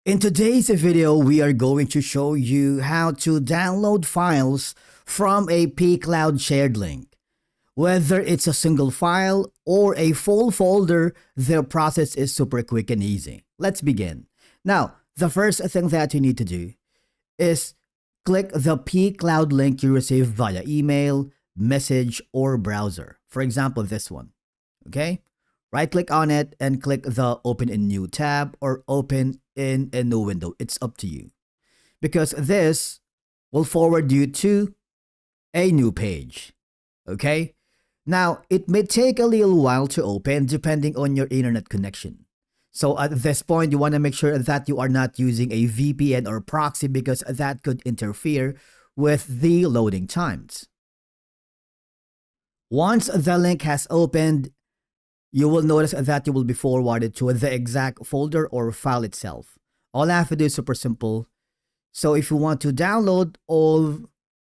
In today's video, we are going to show you how to download files from a PCLOUD shared link. Whether it's a single file or a full folder, the process is super quick and easy. Let's begin. Now, the first thing that you need to do is click the PCLOUD link you received via email, message, or browser. For example, this one. Okay? Right-click on it and click the Open in New tab or Open in a new window. It's up to you. Because this will forward you to a new page. Okay? Now, it may take a little while to open depending on your internet connection. So at this point, you want to make sure that you are not using a VPN or proxy because that could interfere with the loading times. Once the link has opened, you will notice that you will be forwarded to the exact folder or file itself. All I have to do is super simple. So if you want to download all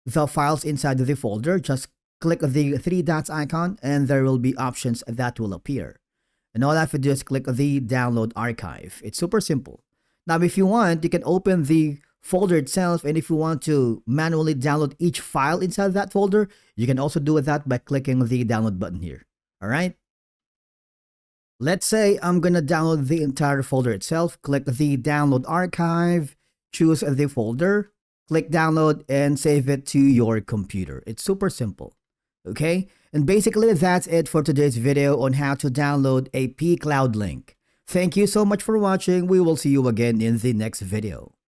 the files inside the folder, just click the three dots icon and there will be options that will appear. And all I have to do is click the download archive. It's super simple. Now, if you want, you can open the folder itself, and if you want to manually download each file inside that folder, you can also do that by clicking the download button here. All right? Let's say I'm gonna download the entire folder itself. Click the download archive, choose the folder, click download, and save it to your computer. It's super simple. Okay? And basically that's it for today's video on how to download a PCLOUD link. Thank you so much for watching. We will see you again in the next video.